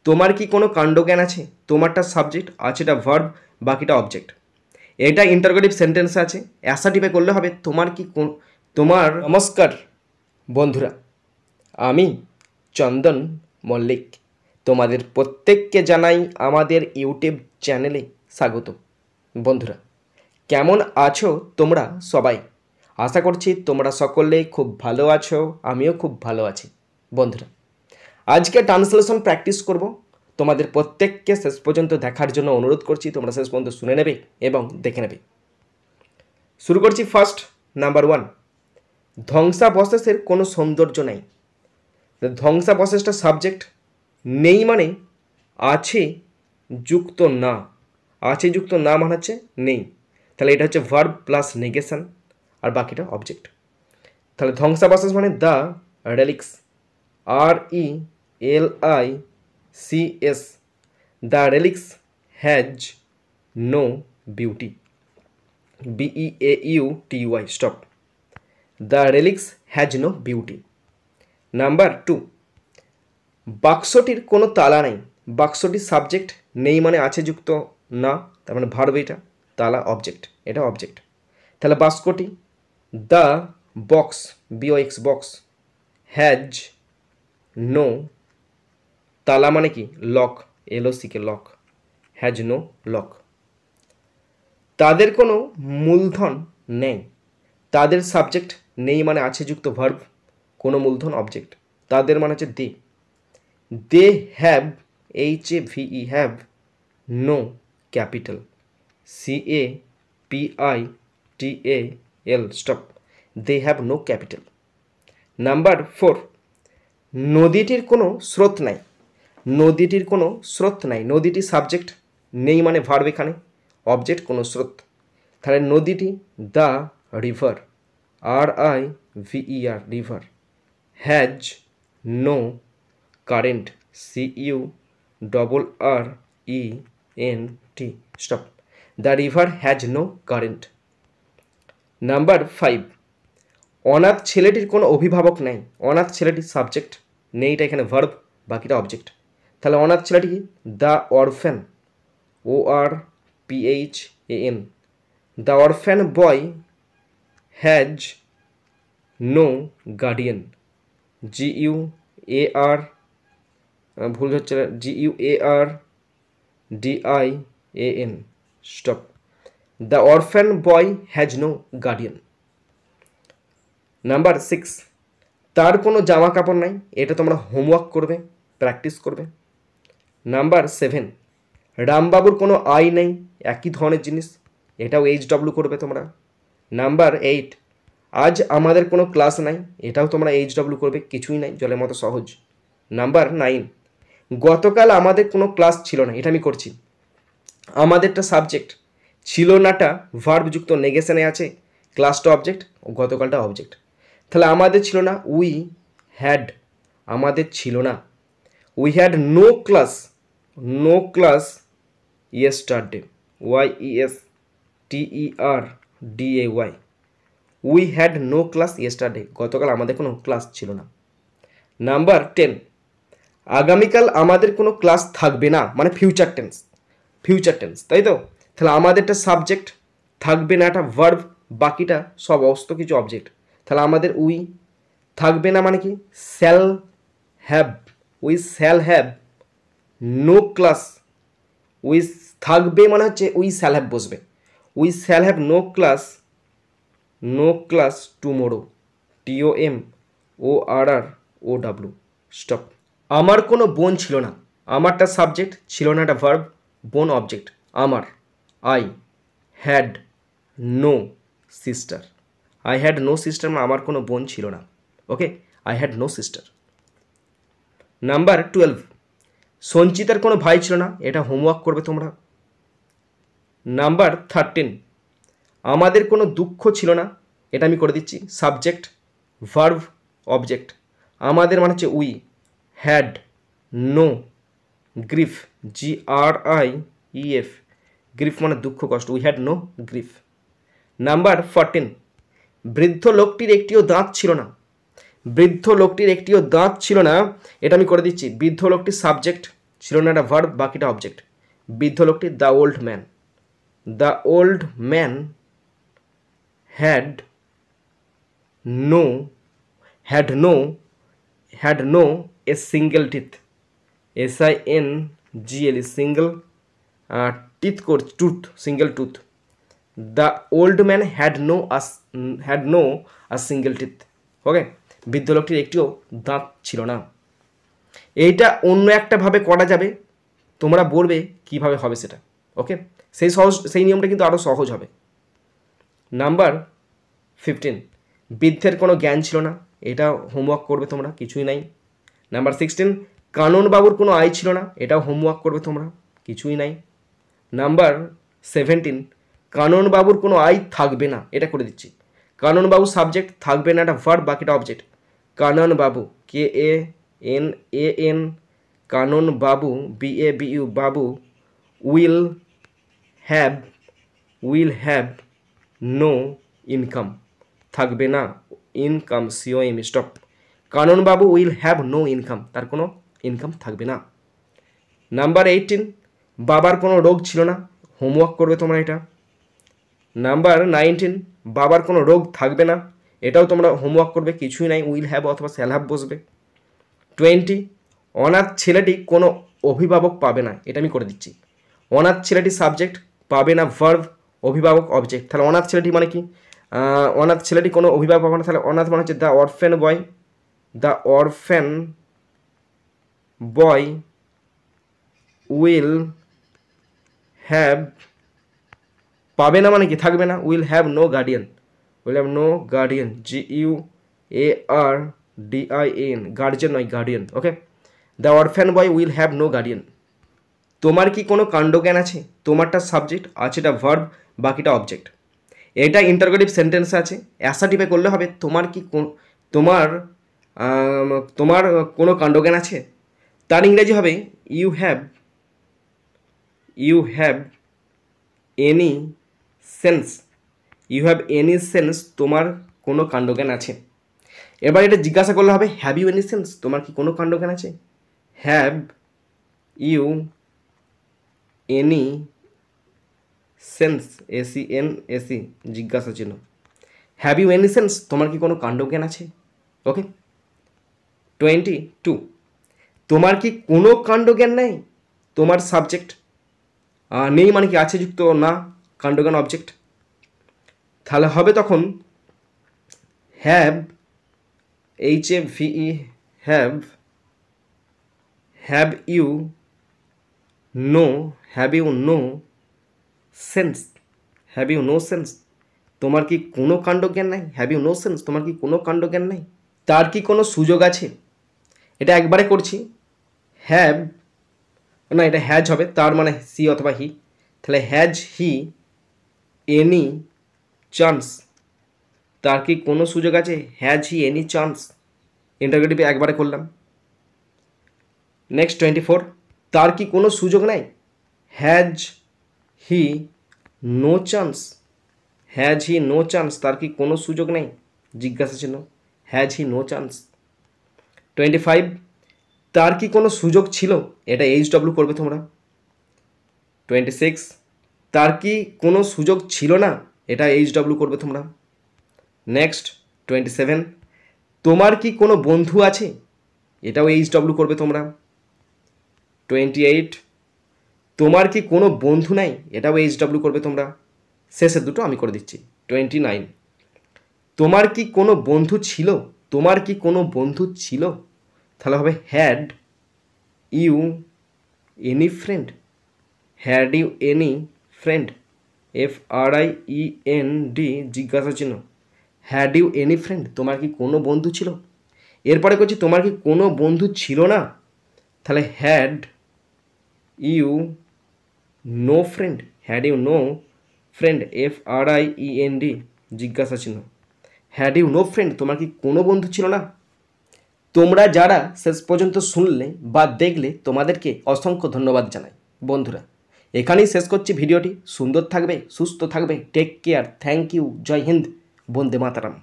তোমার কি কোনো কাণ্ডজ্ঞান আছে? তোমারটা সাবজেক্ট, আছেটা ভার্ব, বাকিটা অবজেক্ট। এটা ইন্টারোগেটিভ সেন্টেন্স আছে, অ্যাসার্টিভে করলে হবে তোমার কি তোমার। নমস্কার বন্ধুরা, আমি চন্দন মল্লিক, তোমাদের প্রত্যেককে জানাই আমাদের ইউটিউব চ্যানেলে স্বাগত। বন্ধুরা, কেমন আছো তোমরা সবাই? আশা করছি তোমরা সকলে খুব ভালো আছো, আমিও খুব ভালো আছি। বন্ধুরা, আজকে ট্রান্সলেশন প্র্যাকটিস করব। তোমাদের প্রত্যেককে শেষ পর্যন্ত দেখার জন্য অনুরোধ করছি, তোমরা শেষ পর্যন্ত শুনে নেবে এবং দেখে নেবে। শুরু করছি। ফার্স্ট, নাম্বার 1, ধ্বংসাবশেষের কোনো সৌন্দর্য নেই। ধ্বংসাবশেষটা সাবজেক্ট, নেই মানে আছে যুক্ত না। আছে যুক্ত না মানে হচ্ছে নেই, তাহলে এটা হচ্ছে ভার্ব প্লাস নেগেশন, আর বাকিটা অবজেক্ট। তাহলে ধ্বংসাবশেষ মানে the relics, RELICS, the relics has no beauty, BEAUTY, stop. The relics has no beauty. Number 2, বাক্সটির কোনো তালা নেই। বাক্সটি সাবজেক্ট, নেই মানে আছে যুক্ত না, তার মানে ভার্ব, এটা তালা অবজেক্ট, এটা অবজেক্ট। তাহলে বাক্সটি, the box, BOX box, has no, তালা মানে কি lock, LOCK lock, has no lock. তাদের কোনো মূলধন নেই। তাদের সাবজেক্ট, নেই মানে আছে যুক্ত ভার্ব, কোনো মূলধন অবজেক্ট। তাদের মানে হচ্ছে they have, HAVE have, no capital, CAPITAL, stop. They have no capital. Number 4, নদীটির কোনো স্রোত নাই। নদীটির কোনো স্রোত নাই। নদীটি সাবজেক্ট, নেই মানে ভার্ব, এখানে অবজেক্ট কোনো স্রোত। তাহলে নদীটি, the river, RIVER river, has no current, CURRENT, stop. The river has no current. Number 5, অনাথ ছেলেটির কোনো অভিভাবক নেই। অনাথ ছেলেটির সাবজেক্ট, নেইটা এখানে ভার্ব, বাকিটা অবজেক্ট। তাহলে অনাথ ছেলেটি, the orphan, ORPHAN, the orphan boy has no guardian, GUAR, ভুল হচ্ছে, GUARDIAN, stop. The orphan boy has no guardian. Number 6, তার কোনো জামা কাপড় নাই। এটা তোমরা হোমওয়ার্ক করবে, প্র্যাকটিস করবে। নাম্বার 7, রামবাবুর কোনো আয় নেই। একই ধরনের জিনিস, এটাও HW করবে তোমরা। নাম্বার 8, আজ আমাদের কোনো ক্লাস নাই। এটাও তোমরা HW করবে, কিছুই নাই, জলের মতো সহজ। নাম্বার 9, গতকাল আমাদের কোনো ক্লাস ছিল না। এটা আমি করছি। আমাদেরটা সাবজেক্ট, ছিল নাটা ভার্ব যুক্ত নেগেশনে আছে, ক্লাসটা অবজেক্ট, গতকালটা অবজেক্ট। তাহলে আমাদের ছিল না, উই হ্যাড, আমাদের ছিল না। We had no class, no class yesterday, YESTERDAY, we had no class yesterday, গতকাল আমাদের কোনো ক্লাস ছিল না। নাম্বার 10, আগামীকাল আমাদের কোনো ক্লাস থাকবে না, মানে ফিউচার টেন্স, ফিউচার টেন্স, তাই তো। তাহলে আমাদেরটা সাবজেক্ট, থাকবে না এটা ভার্ব, বাকিটা সব অস্ত কিছু অবজেক্ট। তাহলে আমাদের উই, থাকবে না মানে কি shall have, we shall have no class. We থাকবে মানে হচ্ছে উই শ্যাল হ্যাভ বসবে, we shall have no class tomorrow, TOMORROW, stop. আমার কোনো বোন ছিল না। আমারটা সাবজেক্ট, ছিল না একটা ভার্ব, বোন অবজেক্ট। আমার, I had no sister, I had no sister মানে আমার কোনো বোন ছিল না। Okay, I had no sister. Number 12, সঞ্চিতার কোনো ভাই ছিল না। এটা হোমওয়ার্ক করবে তোমরা। নাম্বার 13, আমাদের কোনো দুঃখ ছিল না। এটা আমি করে দিচ্ছি, সাবজেক্ট, ভার্ব, অবজেক্ট। আমাদের মানে হচ্ছে we had no grief, GRIEF, grief মানে দুঃখ কষ্ট, we had no grief. Number 14, বৃদ্ধ লোকটির একটিও দাঁত ছিল না। বৃদ্ধ লোকটির একটিও দাঁত ছিল না, এটা আমি করে দিচ্ছি। বৃদ্ধ লোকটির সাবজেক্ট, ছিল না, একটা ভার্ব, বাকিটা অবজেক্ট। বৃদ্ধ লোকটি, the old man. The old man had no a single teeth. SINGLE, single, teeth tooth, single tooth. The old man had no a single teeth. Okay, বৃদ্ধ লোকটির একটিও দাঁত ছিল না। এইটা অন্য একটা ভাবে করা যাবে, তোমরা বলবে কিভাবে হবে সেটা। ওকে, সেই নিয়মটা কিন্তু আরও সহজ হবে। নাম্বার 15, বৃদ্ধের কোনো জ্ঞান ছিল না। এটা হোমওয়ার্ক করবে তোমরা, কিছুই নাই। নাম্বার 16, কাননবাবুর কোনো আয় ছিল না। এটাও হোমওয়ার্ক করবে তোমরা, কিছুই নাই। নাম্বার 17, কাননবাবুর কোনো আয় থাকবে না। এটা করে দিচ্ছি। কাননবাবু সাবজেক্ট, থাকবে না একটা ভার্ব, বাকিটা object. Kananbabu, KANAN, Kananbabu, BABU, babu, will have no income, থাকবে না, income, COM, stop. Kananbabu will have no income, তার কোনো ইনকাম থাকবে না। নাম্বার 18, বাবার কোনো রোগ ছিল না। হোমওয়ার্ক করবে তোমরা এটা। নাম্বার 19, বাবার কোনো রোগ থাকবে না। এটাও তোমরা হোমওয়ার্ক করবে, কিছুই নাই, উইল হ্যাভ অথবা শ্যাল হ্যাভ বসবে। 20, অনাথ ছেলেটি কোনো অভিভাবক পাবে না। এটা আমি করে দিচ্ছি। অনাথ ছেলেটি সাবজেক্ট, পাবে না ভার্ব, অভিভাবক অবজেক্ট। তাহলে অনাথ ছেলেটি মানে কি? অনাথ ছেলেটি কোনো অভিভাবক পাবে না। তাহলে অনাথ মানে হচ্ছে the orphan boy will have, পাবে না মানে কি? থাকবে না। Will have no guardian, GUARDIAN, guardian নয়, guardian. Okay, the orphan boy will have no guardian. তোমার কি কোনো কাণ্ডজ্ঞান আছে? তোমারটা সাবজেক্ট, আছেটা ভার্ব, বাকিটা অবজেক্ট। এটা ইন্টারোগেটিভ সেন্টেন্স আছে, অ্যাসার্টিভে করলে হবে তোমার কোনো কাণ্ডজ্ঞান আছে। তার ইংরেজি হবে ইউ হ্যাভ এনি সেন্স, তোমার কোনো কাণ্ডজ্ঞান আছে। এবার এটা জিজ্ঞাসা করলে হবে হ্যাভ ইউ এনি সেন্স, তোমার কি কোনো কাণ্ডজ্ঞান আছে? Have you any sense, SENS, জিজ্ঞাসা চিহ্ন। হ্যাভ ইউ এনি সেন্স, তোমার কি কোনো কাণ্ডজ্ঞান আছে? ওকে। 22, তোমার কি কোনো কাণ্ডজ্ঞান নেই? তোমার সাবজেক্ট, নেই মানে কি? আছে যুক্ত না, কাণ্ডজ্ঞান অবজেক্ট। তাহলে হবে তখন have, HAVE, have you no sense, তোমার কি কোনো কাণ্ডজ্ঞান নাই? হ্যাভ ইউ নো সেন্স, তোমার কি কোনো কাণ্ডজ্ঞান নাই? তার কি কোনো সুযোগ আছে? এটা একবারে করছি। হ্যাভ, না এটা হ্যাজ হবে, তার মানে সি অথবা হি। তাহলে হ্যাজ হি এনি চান্স, তার কি কোনো সুযোগ আছে? হ্যাজ হি এনি চান্স, ইন্টারোগেটিভে একবারে করলাম। নেক্সট 24, তার কি কোনো সুযোগ নাই? হ্যাজ হি নো চান্স, তার কি কোনো সুযোগ নেই, জিজ্ঞাসা চিহ্ন, হ্যাজ হি নো চান্স। 25, তার কি কোনো সুযোগ ছিল? এটা HW করবে তোমরা। 26, তার কি কোনো সুযোগ ছিল না? এটা HW করবে তোমরা। নেক্সট 27, তোমার কি কোনো বন্ধু আছে? এটাও HW করবে তোমরা। 28, তোমার কি কোনো বন্ধু নাই? এটাও HW করবে তোমরা। শেষের দুটো আমি করে দিচ্ছি। 29, তোমার কি কোনো বন্ধু ছিল? তাহলে হবে had you any friend, FRIEND, জিজ্ঞাসা চিহ্ন, হ্যাড ইউ এনি ফ্রেন্ড, তোমার কি কোনো বন্ধু ছিল? এরপরে করছি তোমার কি কোনো বন্ধু ছিল না, তাহলে had you no friend, FRIEND, জিজ্ঞাসা চিহ্ন, হ্যাড ইউ নো ফ্রেন্ড, তোমার কি কোনো বন্ধু ছিল না? তোমরা যারা শেষ পর্যন্ত শুনলে বা দেখলে তোমাদেরকে অসংখ্য ধন্যবাদ জানাই। বন্ধুরা, এখানেই শেষ করছি ভিডিওটি। সুন্দর থাকবে, সুস্থ থাকবে, টেক কেয়ার, থ্যাংক ইউ, জয় হিন্দ, বন্দে মাতারাম।